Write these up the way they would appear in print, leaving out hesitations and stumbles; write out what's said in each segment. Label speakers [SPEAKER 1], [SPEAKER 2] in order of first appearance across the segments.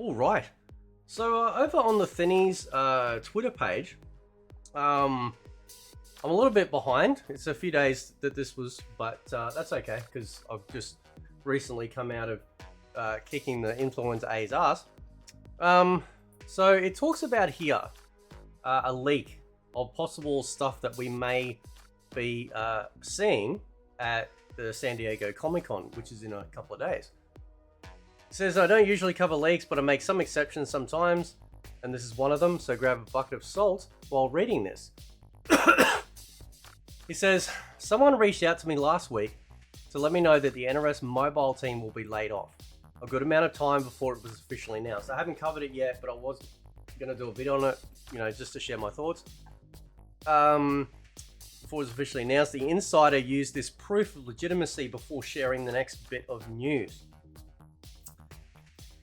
[SPEAKER 1] All right. So over on the Thinnies Twitter page, I'm a little bit behind. It's a few days that this was, but that's okay because I've just recently come out of kicking the Influenza A's ass. So it talks about here a leak of possible stuff that we may be seeing at the San Diego Comic-Con, which is in a couple of days. It says, I don't usually cover leaks, but I make some exceptions sometimes, and this is one of them, so grab a bucket of salt while reading this. He says, someone reached out to me last week to let me know that the NRS mobile team will be laid off. A good amount of time before it was officially announced. I haven't covered it yet, but I was going to do a video on it, just to share my thoughts. Before it was officially announced, the insider used this proof of legitimacy before sharing the next bit of news.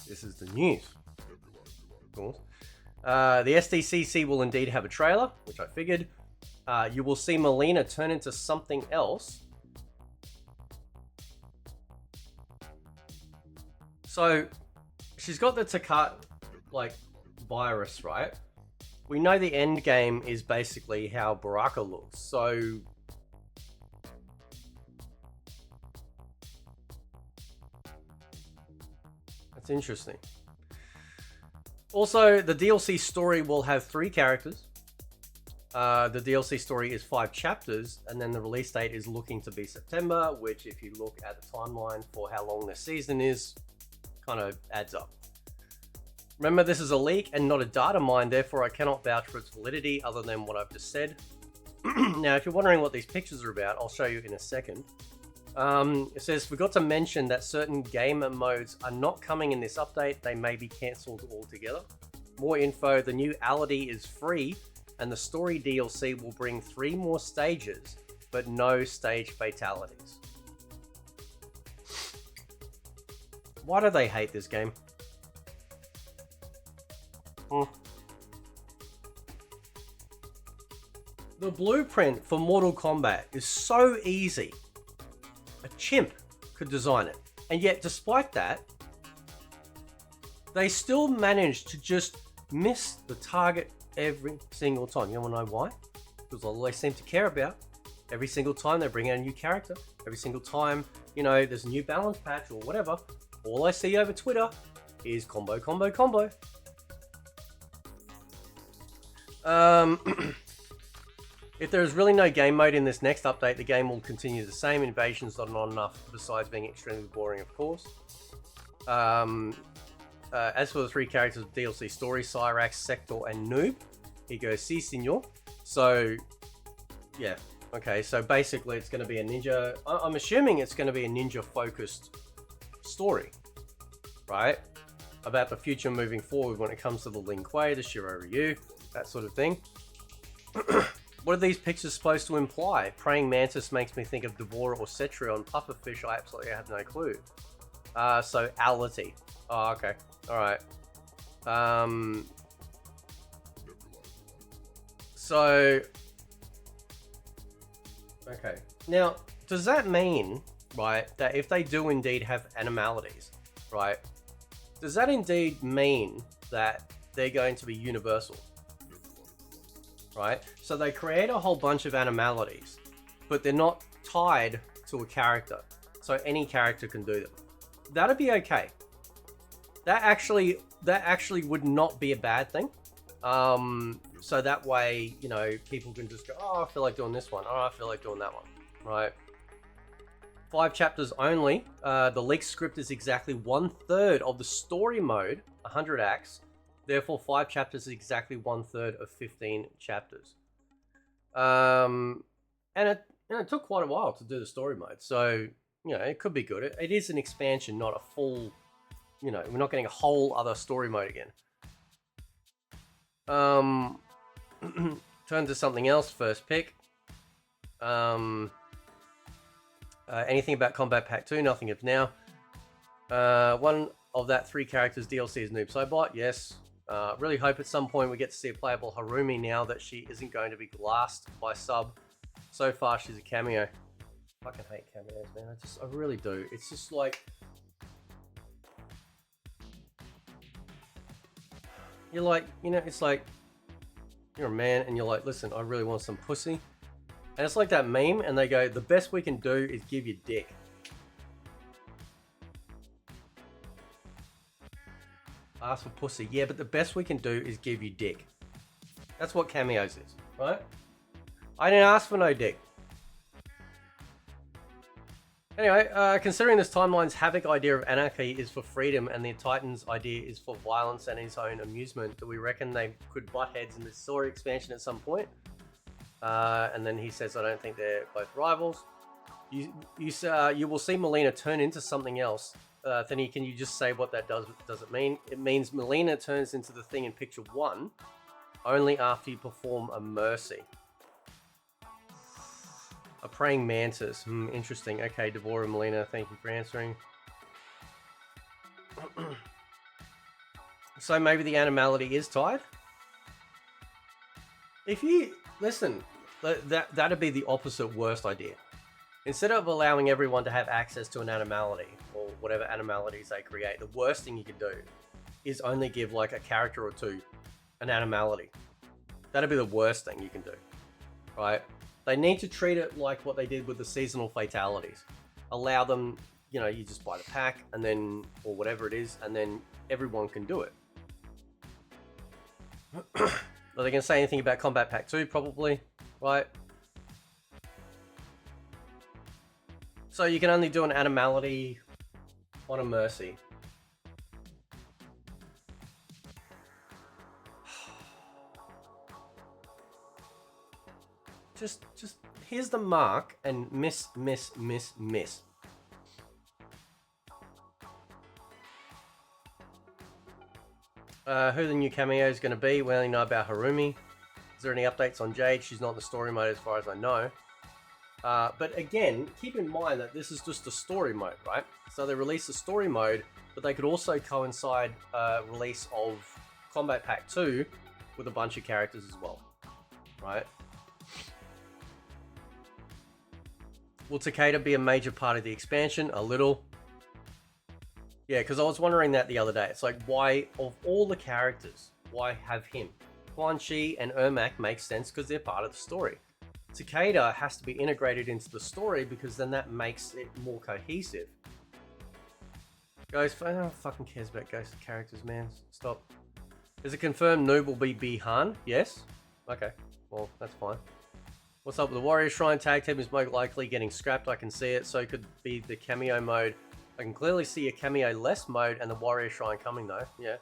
[SPEAKER 1] This is the news. Of course. The SDCC will indeed have a trailer, which I figured. You will see Melina turn into something else. So, she's got the Takat, virus, right? We know the end game is basically how Baraka looks, so... That's interesting. Also, the DLC story will have 3 characters. The DLC story is 5 chapters, and then the release date is looking to be September, which if you look at the timeline for how long this season is, kind of adds up. Remember, this is a leak and not a data mine, therefore I cannot vouch for its validity other than what I've just said. Now, if you're wondering what these pictures are about, I'll show you in a second. It says, forgot to mention that certain game modes are not coming in this update. They may be cancelled altogether. More info, the new Ality is free, and the story DLC will bring 3 more stages, but no stage fatalities. Why do they hate this game? The blueprint for Mortal Kombat is so easy. A chimp could design it. And yet, despite that, they still manage to just miss the target every single time. You want to know why? Because all they seem to care about, every single time they bring out a new character, every single time, there's a new balance patch or whatever, all I see over Twitter is combo, combo, combo. If there is really no game mode in this next update, the game will continue the same. Invasions are not enough, besides being extremely boring, of course. As for the 3 characters of DLC story, Cyrax, Sector, and Noob, he goes, si, senor. So, yeah. Okay, so basically it's going to be a ninja... I'm assuming it's going to be a ninja-focused story, right? About the future moving forward when it comes to the Lin Kuei, the Shiro Ryu, that sort of thing. What are these pictures supposed to imply? Praying Mantis makes me think of Devora or Cetrion. Pufferfish, I absolutely have no clue. So, Ality. Oh, okay. Alright. So... Okay. Now, does that mean, right, that if they do indeed have animalities, right, does that indeed mean that they're going to be universal? Right? So they create a whole bunch of animalities, but they're not tied to a character. So any character can do them. That'd be okay. That actually would not be a bad thing. So that way, people can just go, oh, I feel like doing this one. Oh, I feel like doing that one. Right? 5 chapters only. The leaked script is exactly 1/3 of the story mode, 100 acts. Therefore, 5 chapters is exactly 1/3 of 15 chapters. And it took quite a while to do the story mode. So, it could be good. It is an expansion, not a full, we're not getting a whole other story mode again. Turn to something else, first pick. Anything about Combat Pack 2? Nothing of now. One of that 3 characters DLC is Noob Saibot. Yes. Really hope at some point we get to see a playable Harumi now that she isn't going to be glassed by sub. So far, she's a cameo. I fucking hate cameos, man. I really do. It's just like... You're like, you know, it's like, you're a man and you're like, listen, I really want some pussy. And it's like that meme, and they go, the best we can do is give you dick. Ask for pussy. Yeah, but the best we can do is give you dick. That's what cameos is, right? I didn't ask for no dick. Anyway, considering this timeline's Havoc idea of anarchy is for freedom and the Titan's idea is for violence and his own amusement, do we reckon they could butt heads in this story expansion at some point? And then he says, I don't think they're both rivals. You will see Melina turn into something else. Thinny, can you just say what that does it mean? It means Melina turns into the thing in picture 1 only after you perform a mercy. A praying mantis. Interesting. Okay, Devorah and Melina, thank you for answering. So maybe the animality is tied? If you... Listen, that'd be the opposite worst idea. Instead of allowing everyone to have access to an animality, or whatever animalities they create, the worst thing you could do is only give like a character or two an animality. That'd be the worst thing you can do, right? They need to treat it like what they did with the seasonal fatalities. Allow them, you know, you just buy the pack and then, or whatever it is, and then everyone can do it. Are they going to say anything about Kombat Pack 2? Probably, right? So you can only do an animality on a mercy. Just here's the mark and miss. Who the new cameo is going to be? We only know about Harumi. Is there any updates on Jade? She's not in the story mode as far as I know. But again, keep in mind that this is just a story mode, right? So they release the story mode, but they could also coincide release of Kombat Pack 2 with a bunch of characters as well, right? Will Takeda be a major part of the expansion? A little. Yeah, because I was wondering that the other day. It's like, why, of all the characters, why have him? Quan Chi and Ermac make sense because they're part of the story. Takeda has to be integrated into the story because then that makes it more cohesive. Ghost, I don't fucking cares about Ghost characters, man. Stop. Is it confirmed Noob will be Bihan? Yes? Okay, well, that's fine. What's up with the Warrior Shrine tag team is most likely getting scrapped. I can see it, so it could be the cameo mode. I can clearly see a cameo less mode and the Warrior Shrine coming though, yeah.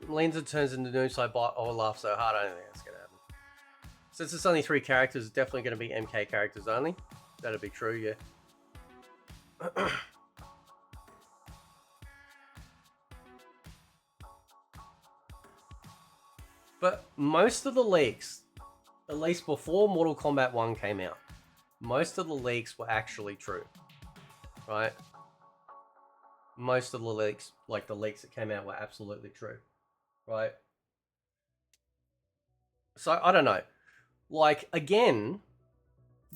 [SPEAKER 1] Lenza turns into Noob, so I laugh so hard, I don't think that's gonna happen. Since it's only 3 characters, it's definitely gonna be MK characters only. That'd be true, yeah. But most of the leaks, at least before Mortal Kombat 1 came out, most of the leaks were actually true, right? Most of the leaks, like the leaks that came out, were absolutely true, right? So, I don't know. Like, again,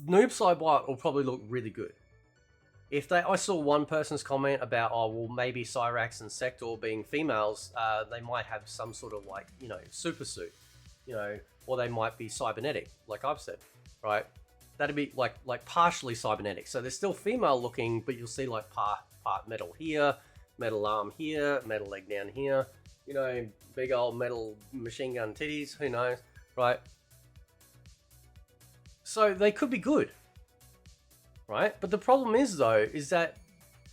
[SPEAKER 1] Noob Saibot will probably look really good. If I saw one person's comment about, oh, well, maybe Cyrax and Sector being females, they might have some sort of, like, you know, super suit, you know, or they might be cybernetic, like I've said, right? That'd be, like partially cybernetic. So they're still female looking, but you'll see, like, part metal here, metal arm here, metal leg down here, you know, big old metal machine gun titties, who knows, right? So they could be good. Right? But the problem is, though, is that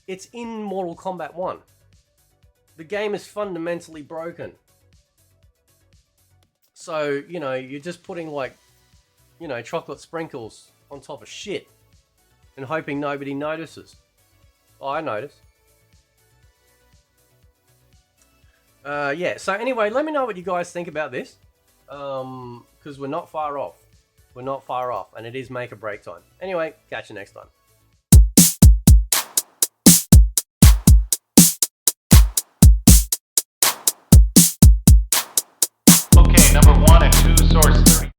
[SPEAKER 1] it's in Mortal Kombat 1. The game is fundamentally broken. So, you know, you're just putting, like, you know, chocolate sprinkles on top of shit and hoping nobody notices. Oh, I noticed. Yeah, so anyway, let me know what you guys think about this. Because we're not far off. We're not far off, and it is make or break time. Anyway, catch you next time.
[SPEAKER 2] Okay, number 1 and 2, source 3.